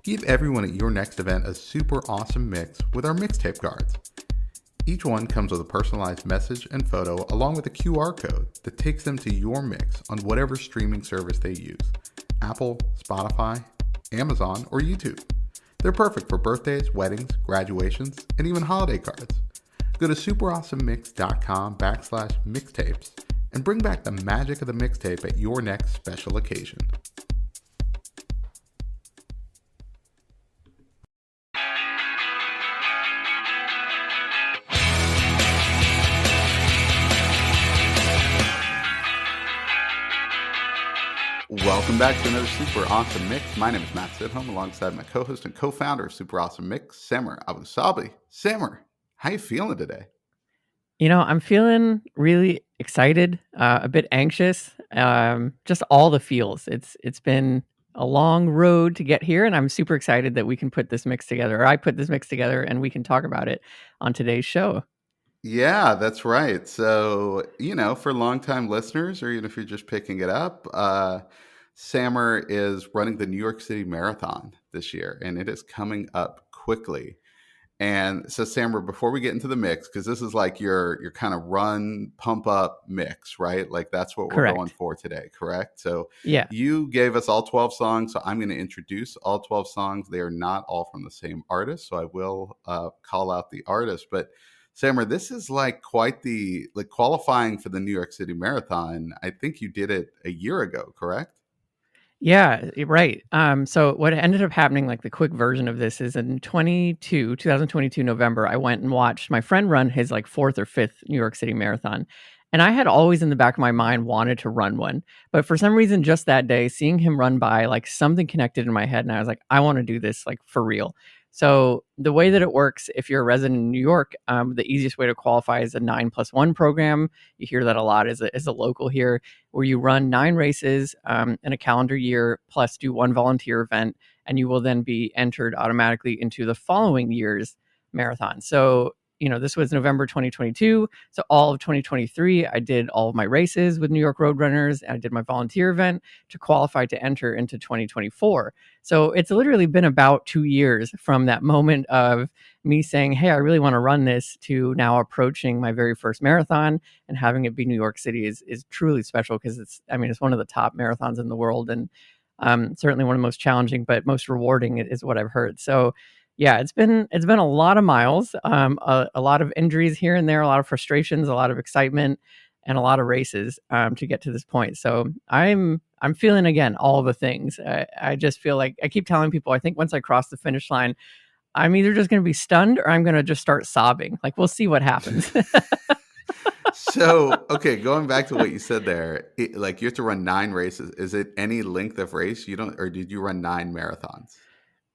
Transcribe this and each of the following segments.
Give everyone at your next event a super awesome mix with our mixtape cards. Each one comes with a personalized message and photo along with a QR code that takes them to your mix on whatever streaming service they use: Apple, Spotify, Amazon, or YouTube. They're perfect for birthdays, weddings, graduations, and even holiday cards. Go to superawesomemix.com/mixtapes and bring back the magic of the mixtape at your next special occasion. Welcome back to another Super Awesome Mix. My name is Matt Sidholm, alongside my co-host and co-founder of Super Awesome Mix, Samer Abusabi. Samer, how you feeling today? I'm feeling really excited, a bit anxious, just all the feels. It's been a long road to get here, and I'm super excited that we can put this mix together, or I put this mix together, and we can talk about it on today's show. Yeah, that's right. So, for longtime listeners, or even if you're just picking it up, Samer is running the New York City Marathon this year, and it is coming up quickly. And so, Samer, before we get into the mix, because this is like your kind of run, pump up mix, right? Like that's what we're going Correct. for today, correct? So Yeah. you gave us all 12 songs, so I'm going to introduce all 12 songs. They are not all from the same artist, so I will call out the artist. But Samer, this is like quite the qualifying for the New York City Marathon. I think you did it a year ago, correct? Yeah, right. So what ended up happening, like the quick version of this, is in 2022 November, I went and watched my friend run his like fourth or fifth New York City Marathon. And I had always in the back of my mind wanted to run one. But for some reason, just that day, seeing him run by, like something connected in my head. And I was like, I want to do this like for real. So the way that it works, if you're a resident in New York, the easiest way to qualify is a 9+1 program. You hear that a lot as a local here, where you run 9 races in a calendar year, plus do one volunteer event, and you will then be entered automatically into the following year's marathon. So, this was November 2022. So all of 2023, I did all of my races with New York Roadrunners. I did my volunteer event to qualify to enter into 2024. So it's literally been about 2 years from that moment of me saying, hey, I really want to run this, to now approaching my very first marathon, and having it be New York City is truly special, because it's one of the top marathons in the world, and certainly one of the most challenging, but most rewarding is what I've heard. So yeah, it's been a lot of miles, a lot of injuries here and there, a lot of frustrations, a lot of excitement, and a lot of races to get to this point. So I'm feeling, again, all the things. I just feel like I keep telling people, I think once I cross the finish line, I'm either just going to be stunned or I'm going to just start sobbing. Like, we'll see what happens. So, okay, going back to what you said there, you have to run 9 races. Is it any length of race? Or did you run 9 marathons?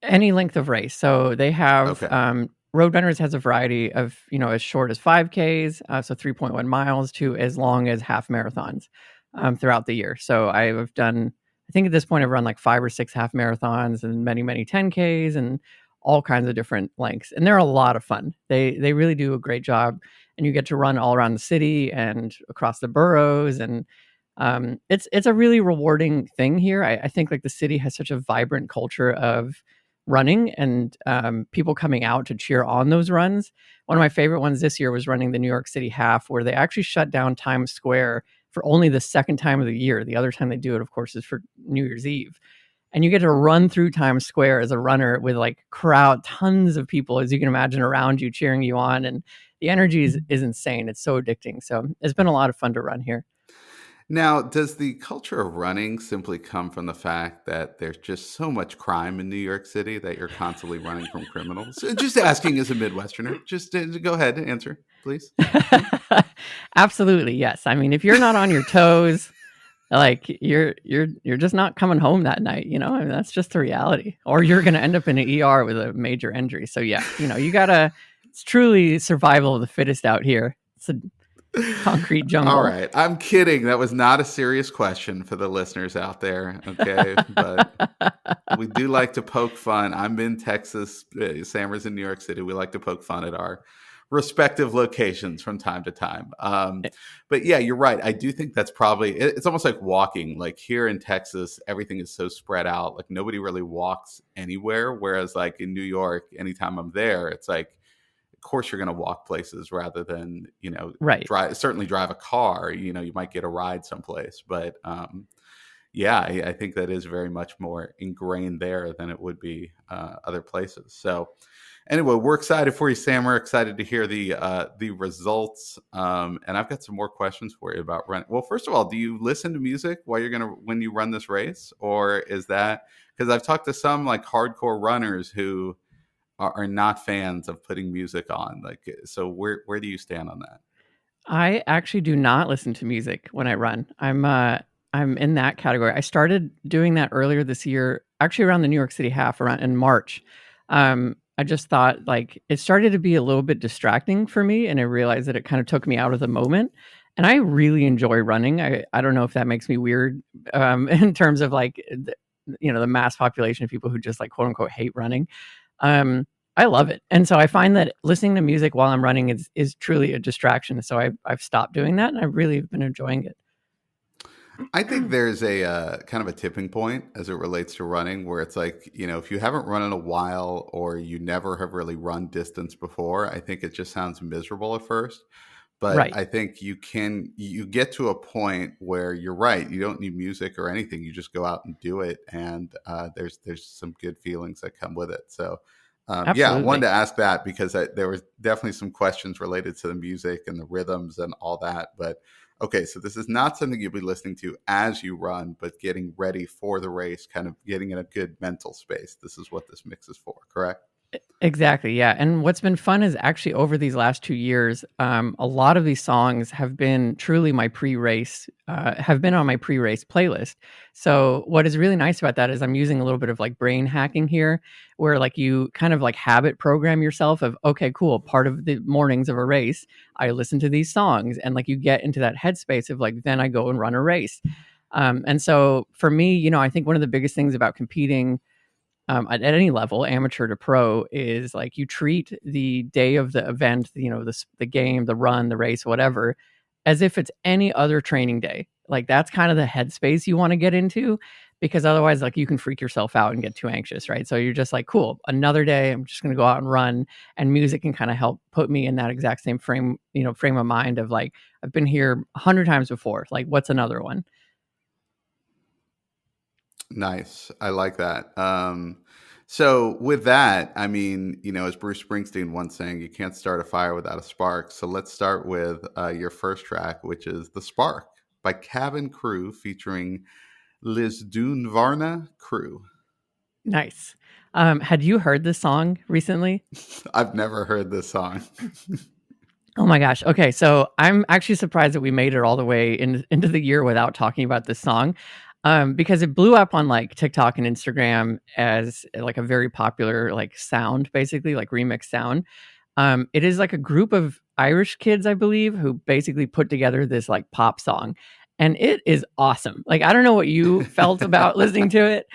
Any length of race. So they have, Okay. Roadrunners has a variety of, as short as 5Ks, so 3.1 miles, to as long as half marathons throughout the year. So I've done, I think at this point I've run like 5 or 6 half marathons and many, many 10Ks and all kinds of different lengths. And they're a lot of fun. They really do a great job. And you get to run all around the city and across the boroughs. And it's a really rewarding thing here. I think like the city has such a vibrant culture of running, and people coming out to cheer on those runs. One of my favorite ones this year was running the New York City half, where they actually shut down Times Square for only the second time of the year. The other time they do it, of course, is for New Year's Eve. And you get to run through Times Square as a runner with like tons of people, as you can imagine, around you cheering you on. And the energy is insane. It's so addicting. So it's been a lot of fun to run here. Now, does the culture of running simply come from the fact that there's just so much crime in New York City that you're constantly running from criminals? Just asking as a Midwesterner. Just go ahead and answer, please. Absolutely, yes. If you're not on your toes, like you're just not coming home that night, that's just the reality. Or you're going to end up in an ER with a major injury. So yeah, it's truly survival of the fittest out here. It's a concrete jungle. All right. I'm kidding. That was not a serious question for the listeners out there. Okay. But we do like to poke fun. I'm in Texas. Samer's in New York City. We like to poke fun at our respective locations from time to time. But yeah, you're right. I do think that's probably, it's almost like walking. Like here in Texas, everything is so spread out. Like nobody really walks anywhere. Whereas like in New York, anytime I'm there, it's like, of course you're going to walk places rather than, Right. certainly drive a car. You might get a ride someplace, but yeah, I think that is very much more ingrained there than it would be other places. So anyway, we're excited for you, Sam. We're excited to hear the results, and I've got some more questions for you about running. Well, first of all, do you listen to music when you run this race, or is that because I've talked to some like hardcore runners who are not fans of putting music on? Like, so where do you stand on that? I actually do not listen to music when I run. I'm in that category. I started doing that earlier this year, actually around the New York City half around in March. I just thought like it started to be a little bit distracting for me, and I realized that it kind of took me out of the moment. And I really enjoy running. I don't know if that makes me weird in terms of like the mass population of people who just like quote unquote hate running. I love it. And so I find that listening to music while I'm running is truly a distraction. So I've stopped doing that, and I've really been enjoying it. I think there's a kind of a tipping point as it relates to running where it's like, if you haven't run in a while or you never have really run distance before, I think it just sounds miserable at first. But Right. I think you get to a point where you're right. You don't need music or anything. You just go out and do it. And there's some good feelings that come with it. So yeah, I wanted Absolutely. to ask that because there was definitely some questions related to the music and the rhythms and all that. But okay, so this is not something you'll be listening to as you run, but getting ready for the race, kind of getting in a good mental space. This is what this mix is for, correct? Exactly. Yeah. And what's been fun is actually over these last 2 years, a lot of these songs have been truly my pre-race, have been on my pre-race playlist. So what is really nice about that is I'm using a little bit of like brain hacking here, where like you kind of like habit program yourself of, okay, cool. Part of the mornings of a race, I listen to these songs, and like you get into that headspace of like, then I go and run a race. And so for me, I think one of the biggest things about competing at any level, amateur to pro, is like you treat the day of the event, the game, the run, the race, whatever, as if it's any other training day. Like that's kind of the headspace you want to get into, because otherwise, like you can freak yourself out and get too anxious, right? So you're just like, cool, another day. I'm just going to go out and run, and music can kind of help put me in that exact same frame of mind of like I've been here 100 times before. Like, what's another one? Nice. I like that. So with that, I mean, as Bruce Springsteen once saying, you can't start a fire without a spark. So let's start with your first track, which is The Spark by Cabin Crew featuring Liz Dunvarna Crew. Nice. Had you heard this song recently? I've never heard this song. Oh my gosh. Okay, so I'm actually surprised that we made it all the way into the year without talking about this song, because it blew up on like TikTok and Instagram as like a very popular like sound, basically like remix sound. It is like a group of Irish kids, I believe, who basically put together this like pop song, and it is awesome. Like I don't know what you felt about listening to it,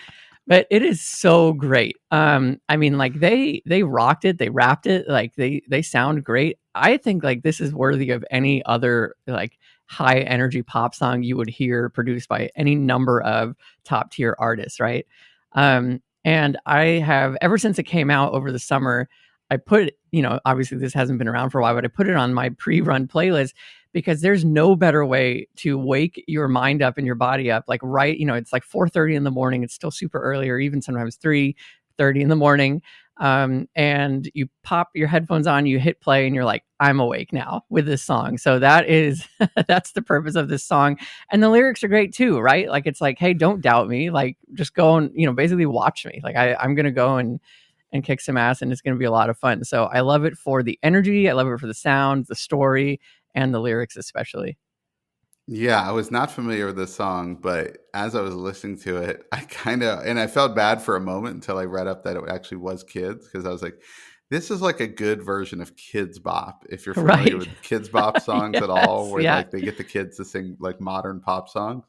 but it is so great. I mean, like they rocked it, they rapped it, like they sound great. I think like this is worthy of any other like high energy pop song you would hear produced by any number of top tier artists, right? And I have ever since it came out over the summer, I put, obviously this hasn't been around for a while, but I put it on my pre-run playlist because there's no better way to wake your mind up and your body up. Like it's like 4:30 in the morning. It's still super early, or even sometimes 3:30 in the morning. And you pop your headphones on, you hit play, and you're like, I'm awake now with this song. So that's the purpose of this song. And the lyrics are great too, right? Like it's like, hey, don't doubt me. Like just go and, basically watch me. Like I'm gonna go and kick some ass, and it's going to be a lot of fun. So I love it for the energy. I love it for the sound, the story, and the lyrics especially. Yeah, I was not familiar with this song, but as I was listening to it, and I felt bad for a moment until I read up that it actually was kids, because I was like, this is like a good version of Kids Bop. If you're familiar Right. with Kids Bop songs at all, Yes. where Yeah. like they get the kids to sing like modern pop songs.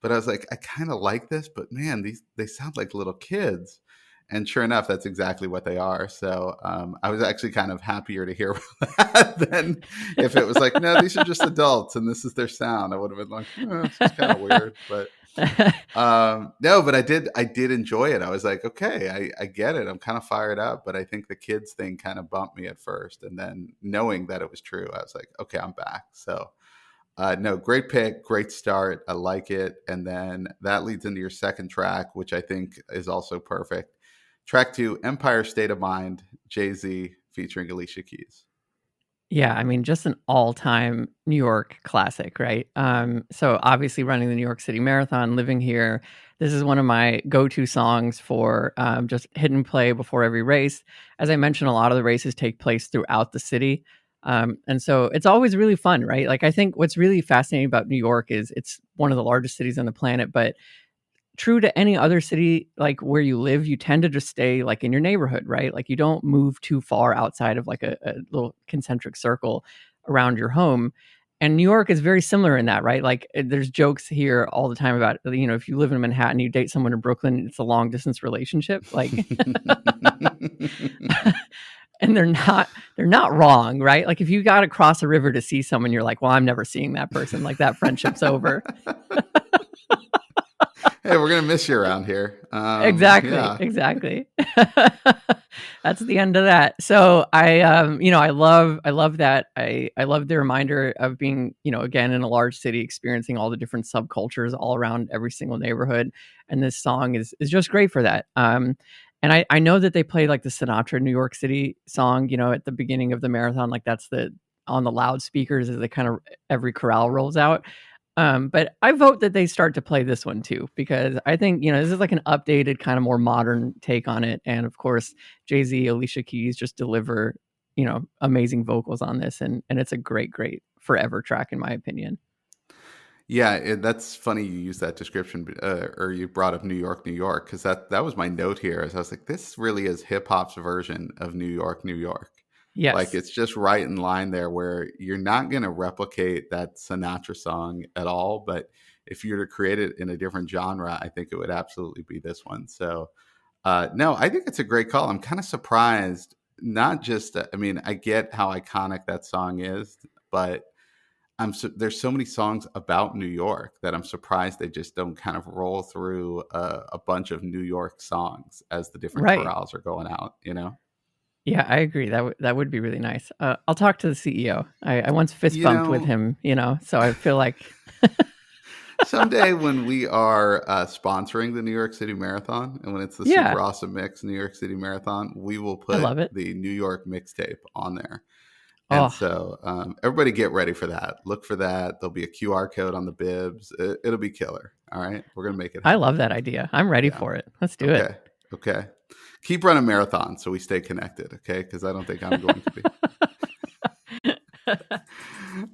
But I was like, I kind of like this, but man, they sound like little kids. And sure enough, that's exactly what they are. So I was actually kind of happier to hear that than if it was like, no, these are just adults and this is their sound. I would have been like, this is kind of weird. But no, but I did enjoy it. I was like, okay, I get it. I'm kind of fired up. But I think the kids thing kind of bumped me at first. And then knowing that it was true, I was like, okay, I'm back. So no, great pick, great start. I like it. And then that leads into your second track, which I think is also perfect. Track 2, Empire State of Mind, Jay-Z featuring Alicia Keys. Yeah, I mean, just an all-time New York classic, right? So obviously running the New York City Marathon, living here, this is one of my go-to songs for just hit and play before every race. As I mentioned, a lot of the races take place throughout the city. And so it's always really fun, right? Like, I think what's really fascinating about New York is it's one of the largest cities on the planet, but true to any other city, like where you live, you tend to just stay like in your neighborhood, right? Like you don't move too far outside of like a little concentric circle around your home. And New York is very similar in that, right? Like there's jokes here all the time about, if you live in Manhattan, you date someone in Brooklyn, it's a long distance relationship. Like, and they're not wrong, right? Like if you got to cross a river to see someone, you're like, well, I'm never seeing that person. Like that friendship's over. Hey, we're gonna miss you around here. Exactly, Yeah. exactly. That's the end of that. So I love that. I love the reminder of being, again, in a large city, experiencing all the different subcultures all around every single neighborhood. And this song is just great for that. And I know that they play like the Sinatra New York City song, at the beginning of the marathon, like that's on the loudspeakers as they kind of every corral rolls out. But I vote that they start to play this one too, because I think, this is like an updated, kind of more modern take on it. And of course, Jay-Z, Alicia Keys just deliver, amazing vocals on this. And it's a great, great forever track, in my opinion. Yeah, that's funny you use that description, or you brought up New York, New York, because that was my note here. As I was like, this really is hip hop's version of New York, New York. Like Yes. it's just right in line there, where you're not going to replicate that Sinatra song at all. But if you were to create it in a different genre, I think it would absolutely be this one. So no, I think it's a great call. I'm kind of surprised. Not just, I mean, I get how iconic that song is, but there's so many songs about New York that I'm surprised they just don't kind of roll through a bunch of New York songs as the different Right. chorales are going out, you know? Yeah, I agree. That would be really nice. I'll talk to the CEO. I once fist You bumped with know, him, so I feel like someday when we are sponsoring the New York City Marathon and when it's the yeah, Super Awesome Mix New York City Marathon, we will I put love it. the New York mixtape on there. And Oh, so everybody get ready for that. Look for that. There'll be a QR code on the bibs. It'll be killer. All right. We're going to make it I happen. love that idea. I'm ready Yeah. for it. Let's do it. Okay. Okay. Keep running marathons so we stay connected. Okay. Because I don't think I'm going to be.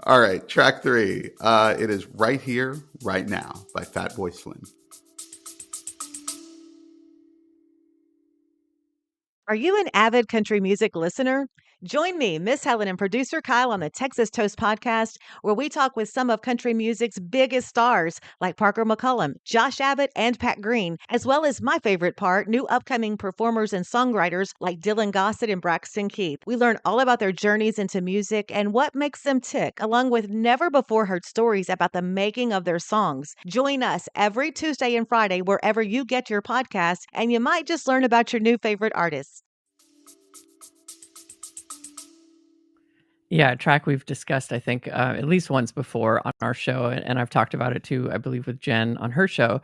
All right. Track 3. It is Right Here, Right Now by Fatboy Slim. Are you an avid country music listener? Join me, Miss Helen, and producer Kyle on the Texas Toast podcast, where we talk with some of country music's biggest stars like Parker McCullum, Josh Abbott, and Pat Green, as well as my favorite part, new upcoming performers and songwriters like Dylan Gossett and Braxton Keith. We learn all about their journeys into music and what makes them tick, along with never before heard stories about the making of their songs. Join us every Tuesday and Friday wherever you get your podcasts, and you might just learn about your new favorite artists. Yeah, a track we've discussed, I think, at least once before on our show, and I've talked about it too, I believe, with Jen on her show.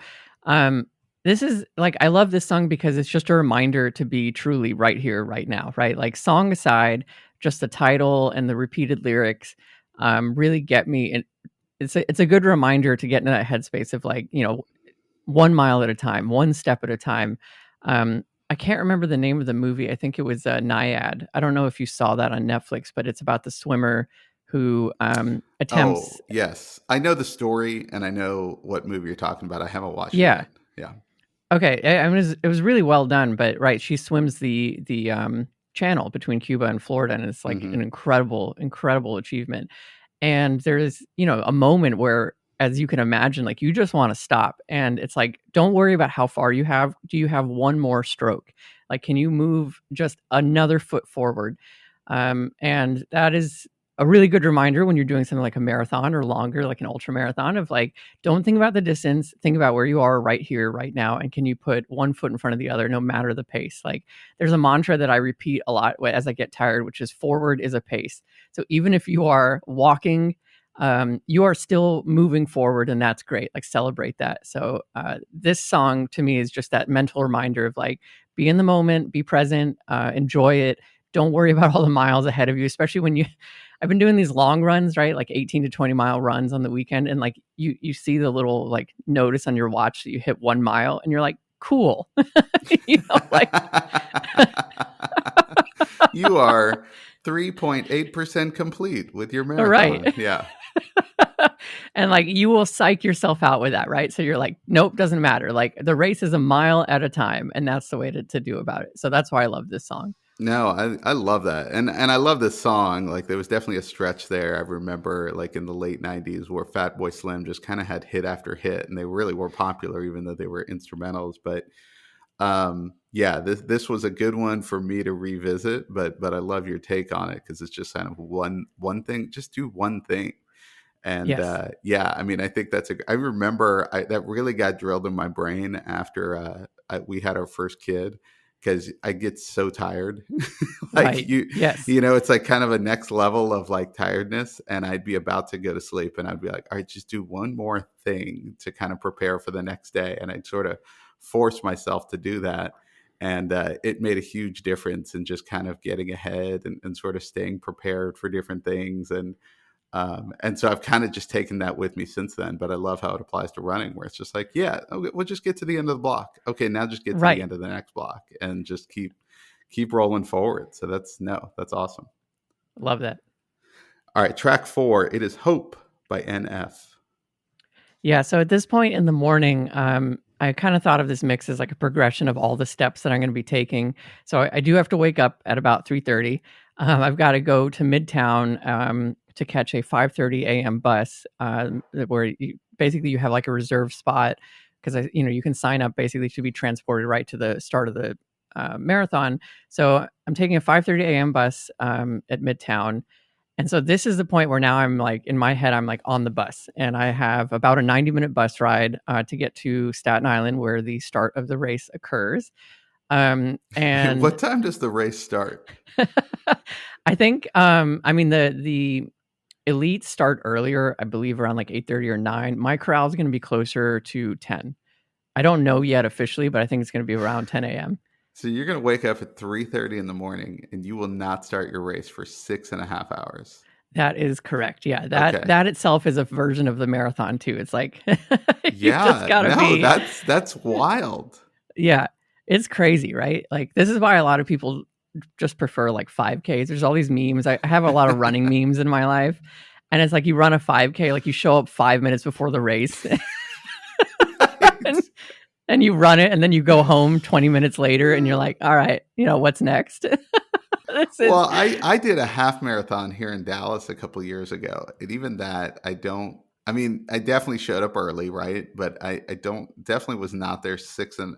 This is like, I love this song because it's just a reminder to be truly right here, right now, right? Like, song aside, just the title and the repeated lyrics really get me. And it's a good reminder to get into that headspace of like, 1 mile at a time, one step at a time. I can't remember the name of the movie. I think it was Naiad. I don't know if you saw that on Netflix, but it's about the swimmer who Oh, attempts. yes. I know the story and I know what movie you're talking about. I haven't watched it Yeah. yet. Yeah. Okay. I mean, it was really well done, but right, she swims the channel between Cuba and Florida, and it's like an Hmm. incredible, incredible achievement. And there's a moment where as you can imagine, like you just want to stop. And it's like, don't worry about how far you have. Do you have one more stroke? Like, can you move just another foot forward? And that is a really good reminder when you're doing something like a marathon or longer, like an ultra marathon, of like, don't think about the distance, think about where you are right here, right now. And can you put one foot in front of the other, no matter the pace? Like, there's a mantra that I repeat a lot as I get tired, which is forward is a pace. So even if you are walking, you are still moving forward, and that's great. Like, celebrate that. So this song to me is just that mental reminder of like, be in the moment, be present, enjoy it. Don't worry about all the miles ahead of you, especially when I've been doing these long runs, right? Like 18 to 20 mile runs on the weekend. And like you see the little like notice on your watch that you hit 1 mile and you're like, cool. Like you are 3.8% complete with your marathon. Right. Yeah. And like you will psych yourself out with that, right? So you're like, nope, doesn't matter. Like the race is a mile at a time, and that's the way to do about it. So that's why I love this song. No, I love that. And I love this song. Like there was definitely a stretch there. I remember like in the late 90s where Fatboy Slim just kind of had hit after hit, and they really were popular even though they were instrumentals. But yeah, this was a good one for me to revisit, but I love your take on it because it's just kind of one thing, just do one thing. And Yes. yeah, I mean, I think I remember that really got drilled in my brain after we had our first kid, because I get so tired. Like Right. Yes. it's like kind of a next level of like tiredness, and I'd be about to go to sleep and I'd be like, all right, just do one more thing to kind of prepare for the next day. And I'd sort of force myself to do that. And it made a huge difference in just kind of getting ahead and sort of staying prepared for different things. And so I've kind of just taken that with me since then, but I love how it applies to running, where it's just like, yeah, okay, we'll just get to the end of the block. Okay, now just get to Right. the end of the next block and just keep rolling forward. So that's awesome. Love that. All right, track 4, it is Hope by NF. Yeah. So at this point in the morning, I kind of thought of this mix as like a progression of all the steps that I'm going to be taking. So I do have to wake up at about 3:30. I've got to go to Midtown to catch a 5:30 a.m. bus, where you have like a reserve spot, because you can sign up basically to be transported right to the start of the marathon. So I'm taking a 5:30 a.m. bus at Midtown. And so this is the point where now I'm like, in my head, I'm like on the bus, and I have about a 90-minute bus ride to get to Staten Island, where the start of the race occurs. And what time does the race start? I think, the elites start earlier, I believe around like 8:30 or 9. My corral is going to be closer to 10. I don't know yet officially, but I think it's going to be around 10 a.m. So you're going to wake up at 3:30 in the morning, and you will not start your race for 6.5 hours. That is correct. Yeah, that itself is a version of the marathon too. It's like you just gotta be. That's wild. Yeah, it's crazy, right? Like this is why a lot of people just prefer like 5Ks. There's all these memes. I have a lot of running memes in my life, and it's like you run a 5K, like you show up 5 minutes before the race. And you run it, and then you go home 20 minutes later, and you're like, all right, what's next? Well, I did a half marathon here in Dallas a couple of years ago. And even that, I definitely showed up early, right? But I definitely was not there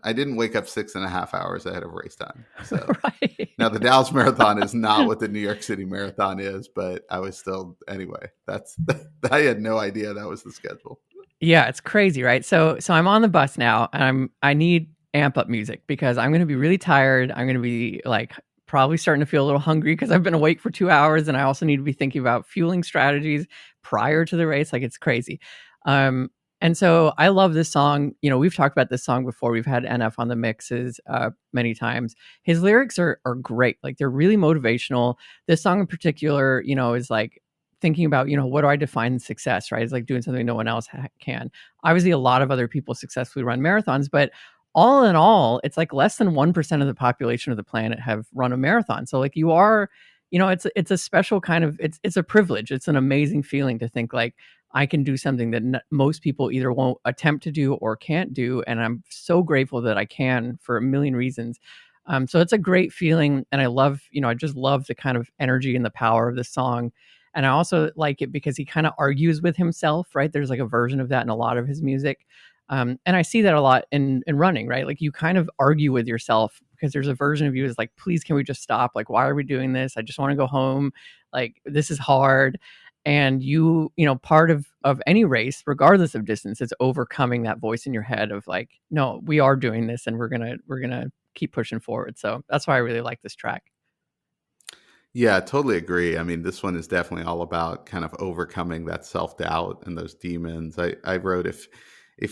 I didn't wake up 6.5 hours ahead of race time. So right. Now the Dallas Marathon is not what the New York City Marathon is, but I was still, anyway, I had no idea that was the schedule. Yeah, it's crazy, right? So I'm on the bus now, and I need amp up music because I'm going to be really tired. I'm going to be like probably starting to feel a little hungry because I've been awake for 2 hours, and I also need to be thinking about fueling strategies prior to the race. Like it's crazy. And so I love this song. We've talked about this song before. We've had NF on the mixes many times. His lyrics are great. Like they're really motivational. This song in particular, is like thinking about, what do I define success, right? It's like doing something no one else can. Obviously, a lot of other people successfully run marathons, but all in all, it's like less than 1% of the population of the planet have run a marathon. So like you are, it's a special kind of, it's a privilege. It's an amazing feeling to think like I can do something that most people either won't attempt to do or can't do. And I'm so grateful that I can for a million reasons. So it's a great feeling. And I love, I just love the kind of energy and the power of the song. And I also like it because he kind of argues with himself, right? There's like a version of that in a lot of his music. And I see that a lot in running, right? Like you kind of argue with yourself because there's a version of you is like, please, can we just stop? Like, why are we doing this? I just want to go home. Like, this is hard. And part of any race, regardless of distance, is overcoming that voice in your head of like, no, we are doing this and we're gonna keep pushing forward. So that's why I really like this track. Yeah, I totally agree. I mean, this one is definitely all about kind of overcoming that self-doubt and those demons. I wrote if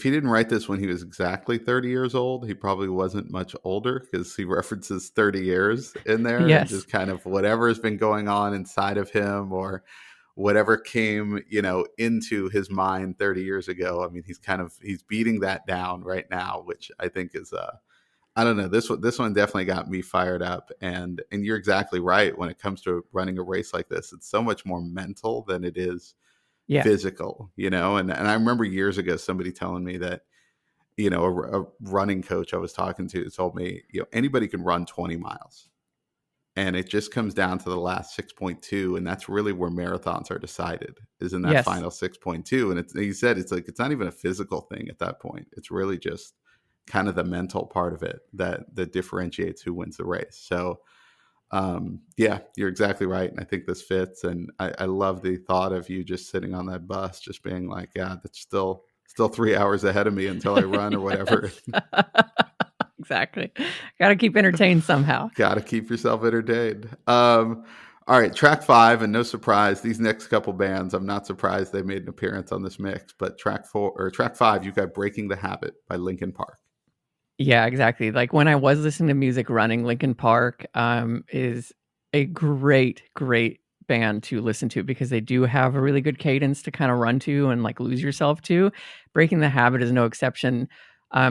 he didn't write this when he was exactly 30 years old, he probably wasn't much older because he references 30 years in there and Yes. just kind of whatever has been going on inside of him or whatever came, into his mind 30 years ago. I mean, he's beating that down right now, which I think is I don't know. This one definitely got me fired up, and you're exactly right. When it comes to running a race like this, it's so much more mental than it is Yeah. physical. And I remember years ago somebody telling me that a running coach I was talking to told me anybody can run 20 miles, and it just comes down to the last 6.2, and that's really where marathons are decided is in that Yes. final 6.2. And he said it's like it's not even a physical thing at that point. It's really just kind of the mental part of it that differentiates who wins the race. So yeah, you're exactly right. And I think this fits. And I love the thought of you just sitting on that bus, just being like, yeah, that's still 3 hours ahead of me until I run or whatever. Exactly. Got to keep entertained somehow. Got to keep yourself entertained. All right, track 5, and no surprise, these next couple bands, I'm not surprised they made an appearance on this mix. But track 5, you've got "Breaking the Habit" by Linkin Park. Yeah, exactly. Like when I was listening to music running, Linkin Park is a great band to listen to because they do have a really good cadence to kind of run to and like lose yourself to. Breaking the Habit is no exception.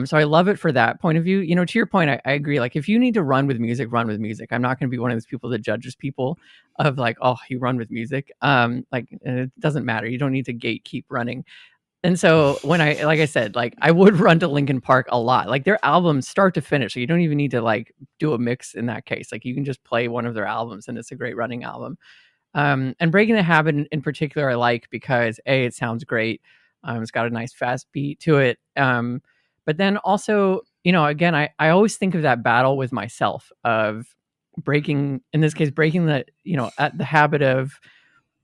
So I love it for that point of view. To your point, I agree. Like if you need to run with music, run with music. I'm not going to be one of those people that judges people of like, oh, you run with music. Like it doesn't matter. You don't need to gatekeep running. And so when like I said, like I would run to Linkin Park a lot. Like their albums start to finish. So you don't even need to like do a mix in that case. Like you can just play one of their albums and it's a great running album. And Breaking the Habit in particular, I like because it sounds great. It's got a nice fast beat to it. But then also, again, I always think of that battle with myself of breaking, in this case, breaking at the habit of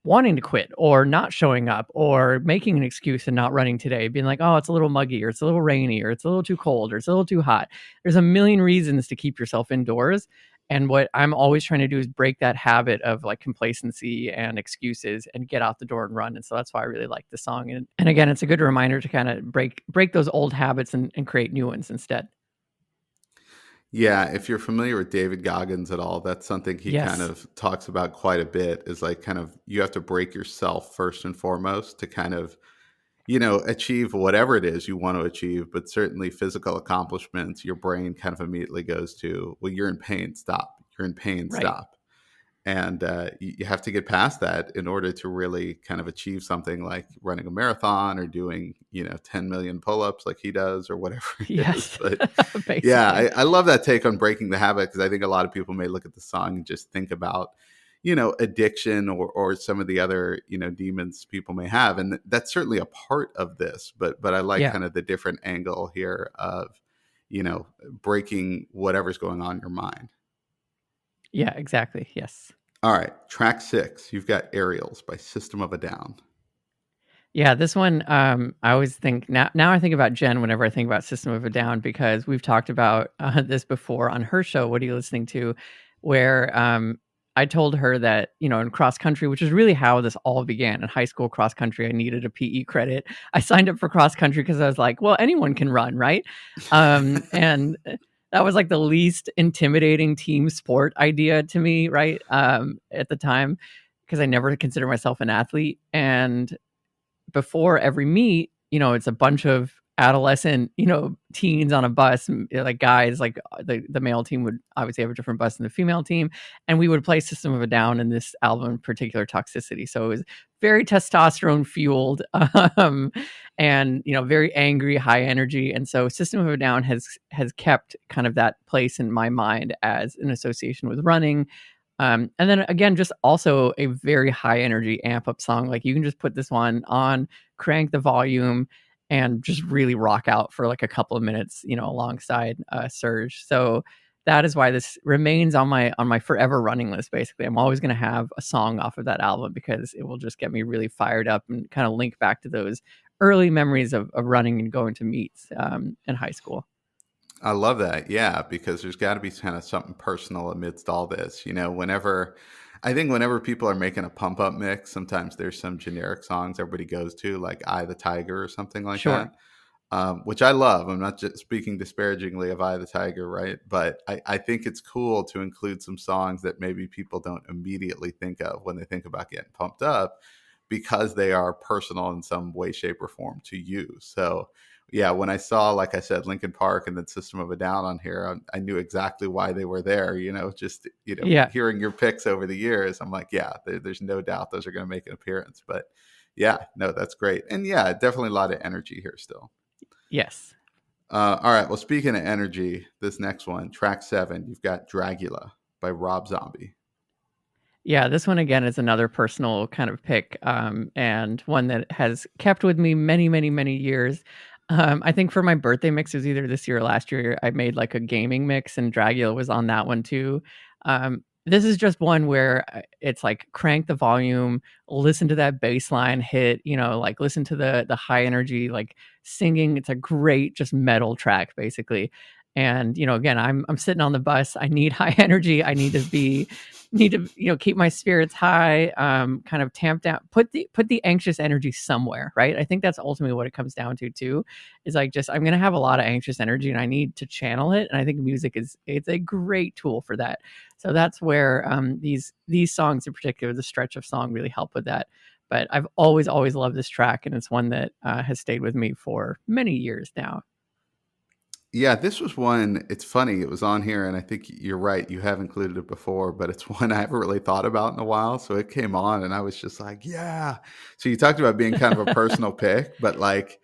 wanting to quit or not showing up or making an excuse and not running today, being like, oh, it's a little muggy or it's a little rainy or it's a little too cold or it's a little too hot. There's a million reasons to keep yourself indoors. And what I'm always trying to do is break that habit of like complacency and excuses and get out the door and run. And so that's why I really like the song. And again, it's a good reminder to kind of break those old habits and create new ones instead. Yeah, if you're familiar with David Goggins at all, that's something he Yes. kind of talks about quite a bit is like kind of you have to break yourself first and foremost to kind of, achieve whatever it is you want to achieve, but certainly physical accomplishments, your brain kind of immediately goes to, well, you're in pain, stop. You're in pain, Right. stop. And you have to get past that in order to really kind of achieve something like running a marathon or doing 10 million pull-ups like he does or whatever it Yes. is. But Basically. yeah, I love that take on breaking the habit because I think a lot of people may look at the song and just think about addiction or some of the other demons people may have, and that's certainly a part of this. But I like kind of the different angle here of breaking whatever's going on in your mind. Yeah, exactly. Yes. All right, track 6, you've got "Aerials" by System of a Down. Yeah, this one, I always think now I think about Jen whenever I think about System of a Down because we've talked about this before on her show, What Are You Listening To? Where I told her that, in cross country, which is really how this all began. In high school cross country, I needed a PE credit. I signed up for cross country because I was like, well, anyone can run, right? And that was like the least intimidating team sport idea to me, right? At the time, because I never considered myself an athlete. And before every meet, it's a bunch of adolescent, teens on a bus, like guys, like the male team would obviously have a different bus than the female team. And we would play System of a Down in this album, in particular Toxicity. So it was very testosterone fueled, and, very angry, high energy. And so System of a Down has kept kind of that place in my mind as an association with running. And then again, just also a very high energy amp up song. Like you can just put this one on, crank the volume, and just really rock out for like a couple of minutes, alongside Surge. So that is why this remains on my forever running list. Basically, I'm always going to have a song off of that album because it will just get me really fired up and kind of link back to those early memories of running and going to meets in high school. I love that. Yeah, because there's got to be kind of something personal amidst all this. Whenever people are making a pump up mix, sometimes there's some generic songs everybody goes to, like "I the Tiger" or something like Sure. that, which I love. I'm not just speaking disparagingly of "I the Tiger," right? But I think it's cool to include some songs that maybe people don't immediately think of when they think about getting pumped up, because they are personal in some way, shape, or form to you. So yeah, when I saw, like I said, Linkin Park and then System of a Down on here, I knew exactly why they were there. Just Yeah. hearing your picks over the years, I'm like, yeah, there's no doubt those are going to make an appearance. But yeah, no, that's great, and yeah, definitely a lot of energy here still. Yes. All right, well, speaking of energy, this next one, track 7, you've got Dragula by Rob Zombie. Yeah, this one again is another personal kind of pick, and one that has kept with me many, many, many years. I think for my birthday mix, it was either this year or last year, I made like a gaming mix, and Dragula was on that one too. This is just one where it's like crank the volume, listen to that bass line hit, like listen to the high energy like singing. It's a great just metal track basically. And again, I'm sitting on the bus. I need high energy. I need to keep my spirits high, kind of tamp down, put the anxious energy somewhere, right? I think that's ultimately what it comes down to too, is like, just I'm going to have a lot of anxious energy and I need to channel it, and I think music it's a great tool for that. So that's where these songs in particular, the stretch of song, really help with that. But I've always loved this track, and it's one that has stayed with me for many years now. Yeah, this was one. It's funny. It was on here, and I think you're right. You have included it before, but it's one I haven't really thought about in a while. So it came on, and I was just like, yeah. So you talked about being kind of a personal pick, but like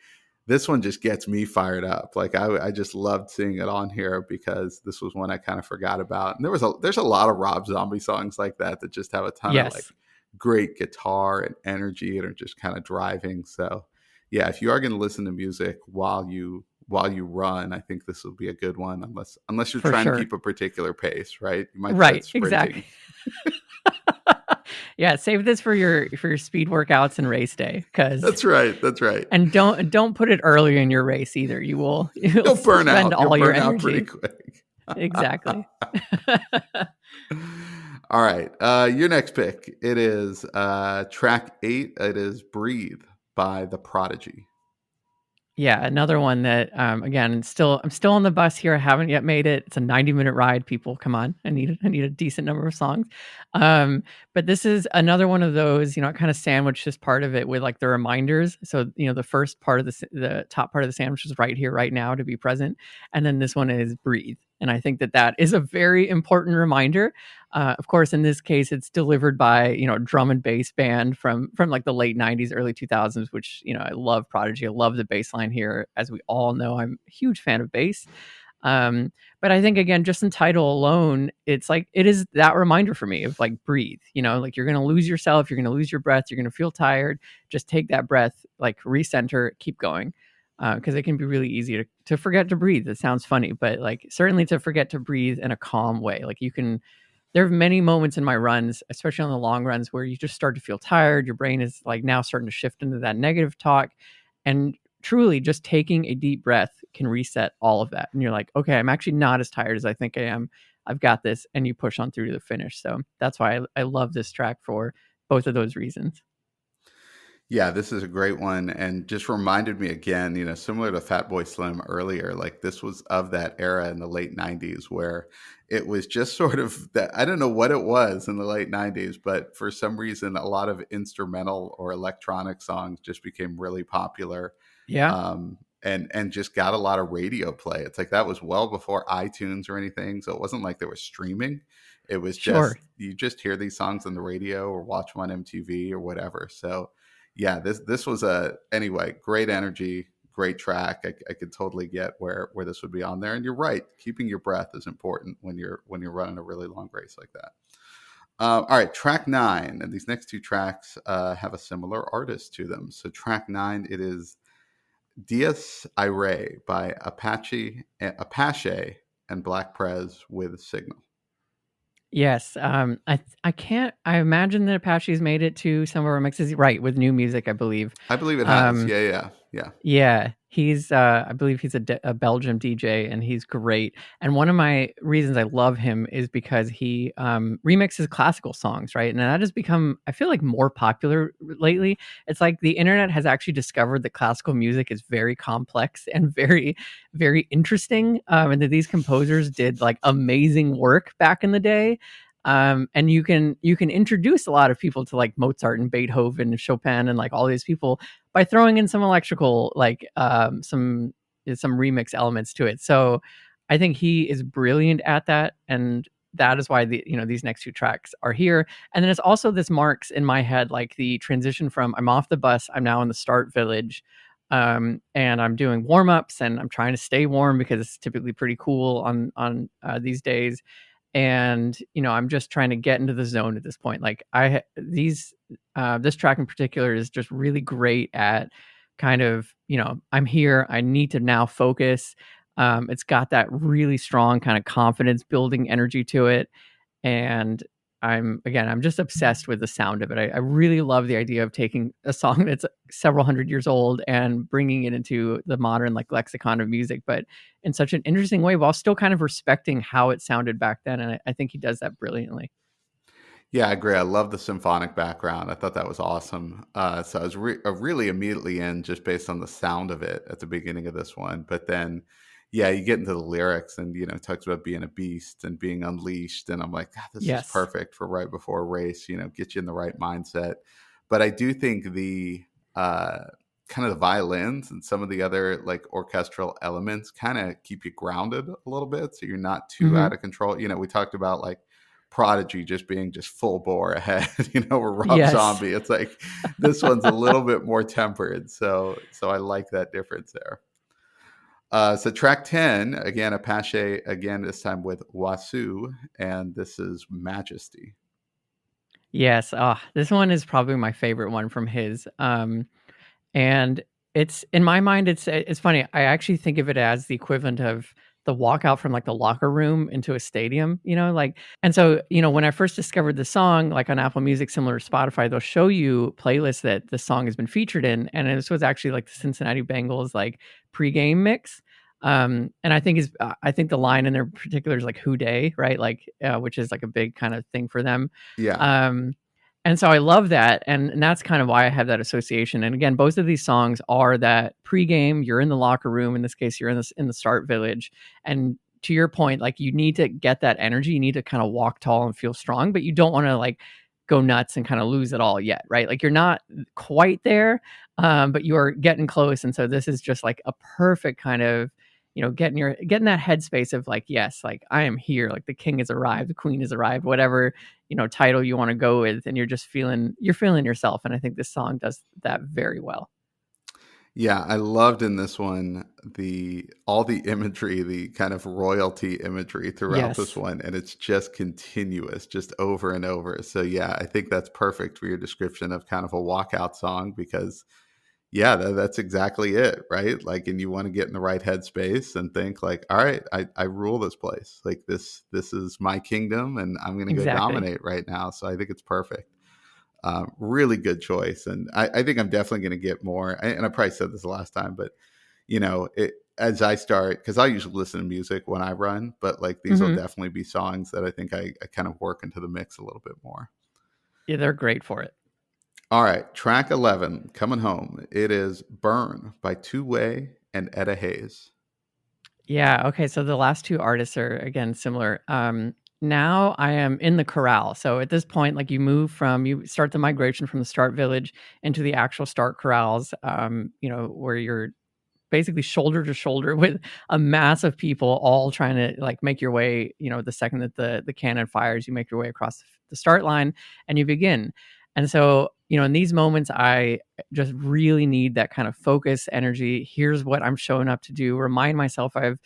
this one just gets me fired up. Like I just loved seeing it on here because this was one I kind of forgot about. And there's a lot of Rob Zombie songs like that just have a ton of like Yes. great guitar and energy and are just kind of driving. So yeah, if you are going to listen to music while you run, I think this will be a good one, unless you're For trying to sure. keep a particular pace, right? You might start Right, sprinting. exactly. Yeah, save this for your speed workouts and race day, because That's right. That's right. and don't put it early in your race either. You'll You'll burn spend out. You'll all your burn out pretty energy. quick. Exactly. All right. Your next pick. It is track 8. It is Breathe by The Prodigy. Yeah, another one that again, I'm still on the bus here. I haven't yet made it. It's a 90-minute ride, people. Come on. I need a decent number of songs. But this is another one of those, I kind of sandwiched this part of it with like the reminders. So, the first part of the top part of the sandwich is right here, right now, to be present. And then this one is breathe. And I think that is a very important reminder. Of course, in this case, it's delivered by drum and bass band from like the late '90s, early 2000s, which I love Prodigy. I love the bass line here, as we all know. I'm a huge fan of bass. But I think again, just in title alone, it's like it is that reminder for me of like breathe. Like you're gonna lose yourself, you're gonna lose your breath, you're gonna feel tired. Just take that breath, like recenter, keep going. Because it can be really easy to forget to breathe. It sounds funny, but like certainly to forget to breathe in a calm way. Like there are many moments in my runs, especially on the long runs, where you just start to feel tired. Your brain is like now starting to shift into that negative talk. And truly just taking a deep breath can reset all of that. And you're like, okay, I'm actually not as tired as I think I am. I've got this. And you push on through to the finish. So that's why I love this track for both of those reasons. Yeah, this is a great one, and just reminded me again, similar to Fatboy Slim earlier, like this was of that era in the late '90s where it was just sort of that. I don't know what it was in the late '90s, but for some reason, a lot of instrumental or electronic songs just became really popular, Yeah, and just got a lot of radio play. It's like that was well before iTunes or anything, so it wasn't like there was streaming. It was sure. just you just hear these songs on the radio or watch them on MTV or whatever. So yeah, this was anyway, great energy, great track. I could totally get where this would be on there. And you're right, keeping your breath is important when you're running a really long race like that. All right, track 9, and these next two tracks have a similar artist to them. So track 9, it is Dias Irae by Apache and Black Prez with Signal. Yes, I can't. I imagine that Apache's made it to some of our mixes, right? With new music, I believe. I believe it has. Yeah. Yeah, he's I believe he's a Belgium DJ, and he's great. And one of my reasons I love him is because he remixes classical songs, right? And that has become, I feel like, more popular lately. It's like the internet has actually discovered that classical music is very complex and very, very interesting, and that these composers did like amazing work back in the day. And you can introduce a lot of people to like Mozart and Beethoven and Chopin and like all these people by throwing in some electrical, like some remix elements to it. So I think he is brilliant at that, and that is why these next two tracks are here. And then it's also, this marks in my head like the transition from I'm off the bus, I'm now in the start village, and I'm doing warm ups, and I'm trying to stay warm because it's typically pretty cool on these days. And I'm just trying to get into the zone at this point. Like this track in particular is just really great at kind of, I'm here, I need to now focus. It's got that really strong kind of confidence building energy to it. And I'm just obsessed with the sound of it. I really love the idea of taking a song that's several hundred years old and bringing it into the modern like lexicon of music, but in such an interesting way while still kind of respecting how it sounded back then. And I think he does that brilliantly. Yeah, I agree. I love the symphonic background. I thought that was awesome. So I was really immediately in just based on the sound of it at the beginning of this one. But then, yeah, you get into the lyrics and, it talks about being a beast and being unleashed. And I'm like, God, this is Yes. perfect for right before a race, get you in the right mindset. But I do think the kind of the violins and some of the other like orchestral elements kind of keep you grounded a little bit. So you're not too out of control. We talked about like Prodigy just being just full bore ahead, or Rob Yes. Zombie. It's like this one's a little bit more tempered. So I like that difference there. So track 10, again, Apache, again, this time with Wasu, and this is Majesty. Yes. This one is probably my favorite one from his. And it's, in my mind, it's funny. I actually think of it as the equivalent of the walkout from like the locker room into a stadium, like. And so, when I first discovered the song, like on Apple Music, similar to Spotify, they'll show you playlists that the song has been featured in. And this was actually like the Cincinnati Bengals like pregame mix. And I think the line in there in particular is like "Who Day," right? Like, which is like a big kind of thing for them. Yeah. And so I love that, and that's kind of why I have that association. And again, both of these songs are that pregame. You're in the locker room. In this case, you're in the start village. And to your point, like you need to get that energy. You need to kind of walk tall and feel strong, but you don't want to like go nuts and kind of lose it all yet, right? Like you're not quite there, but you are getting close. And so this is just like a perfect kind of getting that headspace of like, yes, like I am here, like the king has arrived, the queen has arrived, whatever title you want to go with, and you're feeling yourself. And I think this song does that very well. Yeah, I loved in this one all the imagery, the kind of royalty imagery throughout this one, and it's just continuous, just over and over. So yeah, I think that's perfect for your description of kind of a walkout song because yeah, that's exactly it, right? Like, and you want to get in the right headspace and think like, all right, I rule this place. Like this is my kingdom, and I'm going to go dominate right now. So I think it's perfect. Really good choice, and I think I'm definitely going to get more. And I probably said this the last time, but as I start, because I usually listen to music when I run, but like these will definitely be songs that I think I kind of work into the mix a little bit more. Yeah, they're great for it. All right, track 11, coming home. It is Burn by Two Way and Etta Hayes. Yeah, okay, so the last two artists are, again, similar. Now I am in the corral. So at this point, like you start the migration from the start village into the actual start corrals, where you're basically shoulder to shoulder with a mass of people all trying to like make your way, the second that the cannon fires, you make your way across the start line and you begin. And so, in these moments, I just really need that kind of focus, energy. Here's what I'm showing up to do. Remind myself I've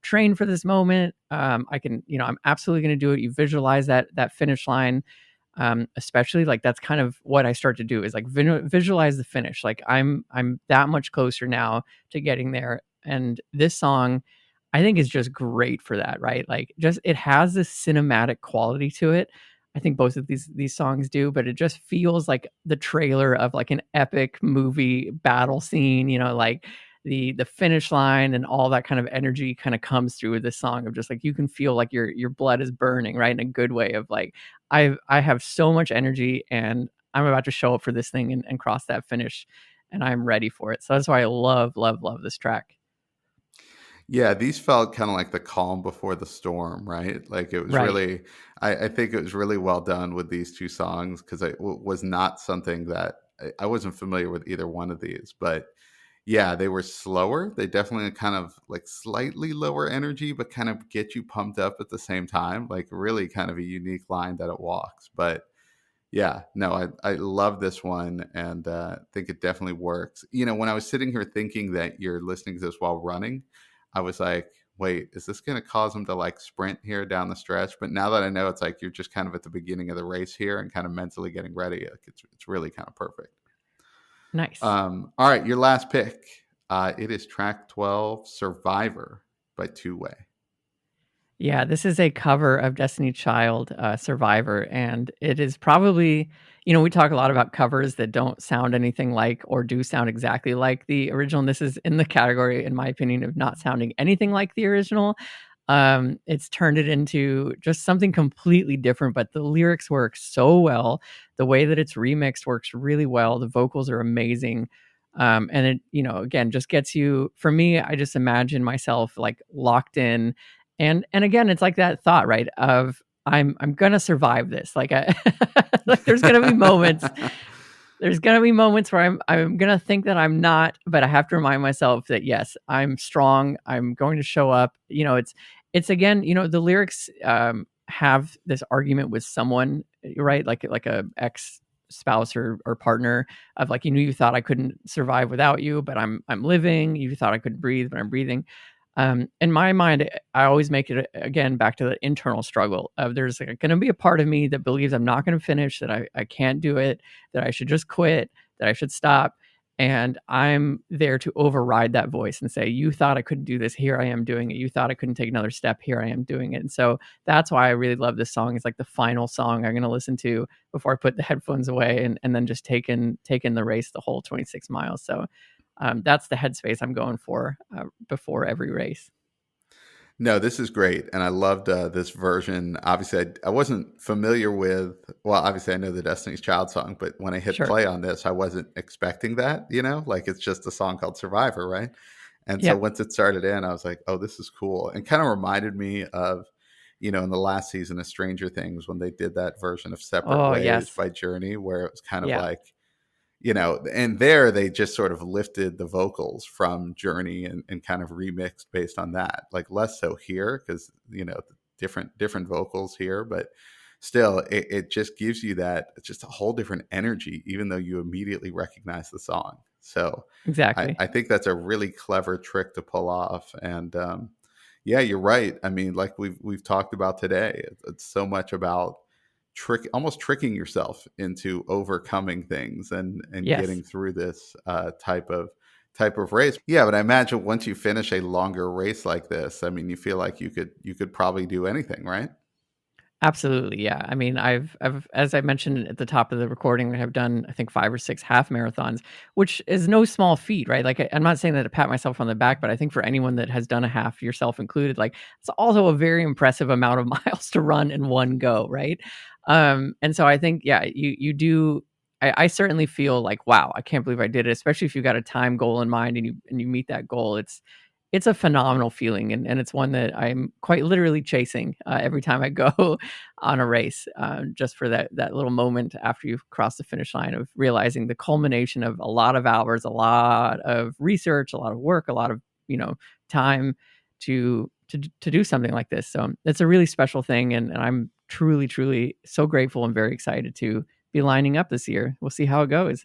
trained for this moment. I can, I'm absolutely going to do it. You visualize that finish line. especially like that's kind of what I start to do is like visualize the finish. Like I'm that much closer now to getting there. And this song, I think, is just great for that, right? Like just it has this cinematic quality to it. I think both of these songs do, but it just feels like the trailer of like an epic movie battle scene, like the finish line and all that kind of energy kind of comes through with this song of just like you can feel like your blood is burning, right? In a good way of like I have so much energy and I'm about to show up for this thing and cross that finish and I'm ready for it. So that's why I love this track. Yeah, these felt kind of like the calm before the storm, right? Like it was Right. really, I think it was really well done with these two songs because was not something that I wasn't familiar with either one of these. But yeah, they were slower. They definitely kind of like slightly lower energy, but kind of get you pumped up at the same time. Like really kind of a unique line that it walks. But yeah, no, I love this one and think it definitely works. When I was sitting here thinking that you're listening to this while running, I was like, wait, is this going to cause him to like sprint here down the stretch? But now that I know it's like you're just kind of at the beginning of the race here and kind of mentally getting ready, like it's really kind of perfect. Nice. All right, your last pick. It is track 12, Survivor by Two Way. Yeah, this is a cover of Destiny Child, Survivor, and it is probably, we talk a lot about covers that don't sound anything like or do sound exactly like the original, and this is in the category, in my opinion, of not sounding anything like the original. It's turned it into just something completely different, but the lyrics work so well. The way that it's remixed works really well. The vocals are amazing. And it, again, just gets you, for me, I just imagine myself like locked in and again, it's like that thought, right? Of I'm gonna survive this. Like like there's gonna be moments. There's gonna be moments where I'm gonna think that I'm not, but I have to remind myself that yes, I'm strong. I'm going to show up. It's again, the lyrics have this argument with someone, right? Like a ex spouse or partner of like, you thought I couldn't survive without you, but I'm living. You thought I couldn't breathe, but I'm breathing. In my mind, I always make it again back to the internal struggle of there's going to be a part of me that believes I'm not going to finish, that I can't do it, that I should just quit, that I should stop. And I'm there to override that voice and say, you thought I couldn't do this. Here I am doing it. You thought I couldn't take another step. Here I am doing it. And so that's why I really love this song. It's like the final song I'm going to listen to before I put the headphones away and then just take in the race, the whole 26 miles. So that's the headspace I'm going for before every race. No, this is great. And I loved this version. Obviously, I wasn't familiar with, well, obviously, I know the Destiny's Child song, but when I hit Sure. play on this, I wasn't expecting that, like it's just a song called Survivor, right? And so Yep. once it started in, I was like, oh, this is cool. And kind of reminded me of, in the last season of Stranger Things when they did that version of Separate Oh, Ways yes. by Journey, where it was kind of Yeah. like, and there they just sort of lifted the vocals from Journey and kind of remixed based on that. Like less so here because different vocals here, but still it just gives you that just a whole different energy, even though you immediately recognize the song. So Exactly. I think that's a really clever trick to pull off. And yeah, you're right. I mean, like we've talked about today, it's so much about almost tricking yourself into overcoming things and Yes. getting through this type of race. Yeah, but I imagine once you finish a longer race like this, I mean, you feel like you could probably do anything, right? Absolutely. Yeah. I mean, I've as I mentioned at the top of the recording, I have done I think 5 or 6 half marathons, which is no small feat, right? Like I'm not saying that to pat myself on the back, but I think for anyone that has done a half, yourself included, like it's also a very impressive amount of miles to run in one go, right? And so I think yeah, you do I certainly feel like wow, I can't believe I did it, especially if you got a time goal in mind and you meet that goal. It's a phenomenal feeling, and it's one that I'm quite literally chasing every time I go on a race, just for that little moment after you've crossed the finish line of realizing the culmination of a lot of hours, a lot of research, a lot of work, a lot of time to do something like this. So it's a really special thing, and I'm truly so grateful and very excited to be lining up this year. We'll see how it goes.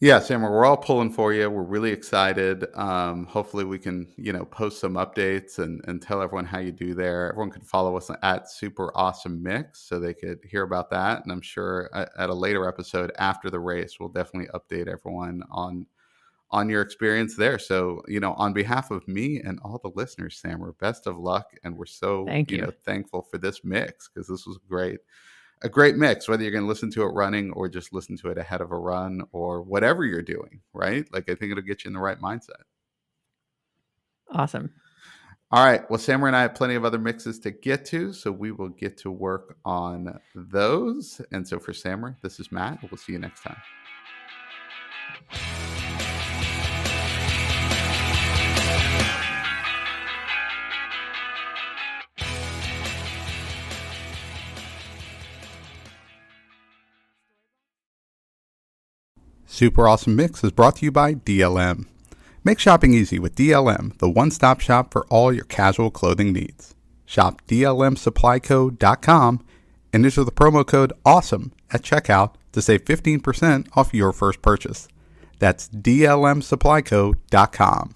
Yeah, Sam, we're all pulling for you. We're really excited. Hopefully we can, post some updates and tell everyone how you do there. Everyone can follow us at Super Awesome Mix so they could hear about that. And I'm sure at a later episode after the race, we'll definitely update everyone on your experience there. So, on behalf of me and all the listeners, Sam, best of luck. And we're so, Thank you. thankful for this mix because this was great. A great mix, whether you're going to listen to it running or just listen to it ahead of a run or whatever you're doing, right? Like, I think it'll get you in the right mindset. Awesome. All right. Well, Samara and I have plenty of other mixes to get to, so we will get to work on those. And so for Samara, this is Matt. We'll see you next time. Super Awesome Mix is brought to you by DLM. Make shopping easy with DLM, the one-stop shop for all your casual clothing needs. Shop DLMsupplyco.com and enter the promo code AWESOME at checkout to save 15% off your first purchase. That's DLMsupplyco.com.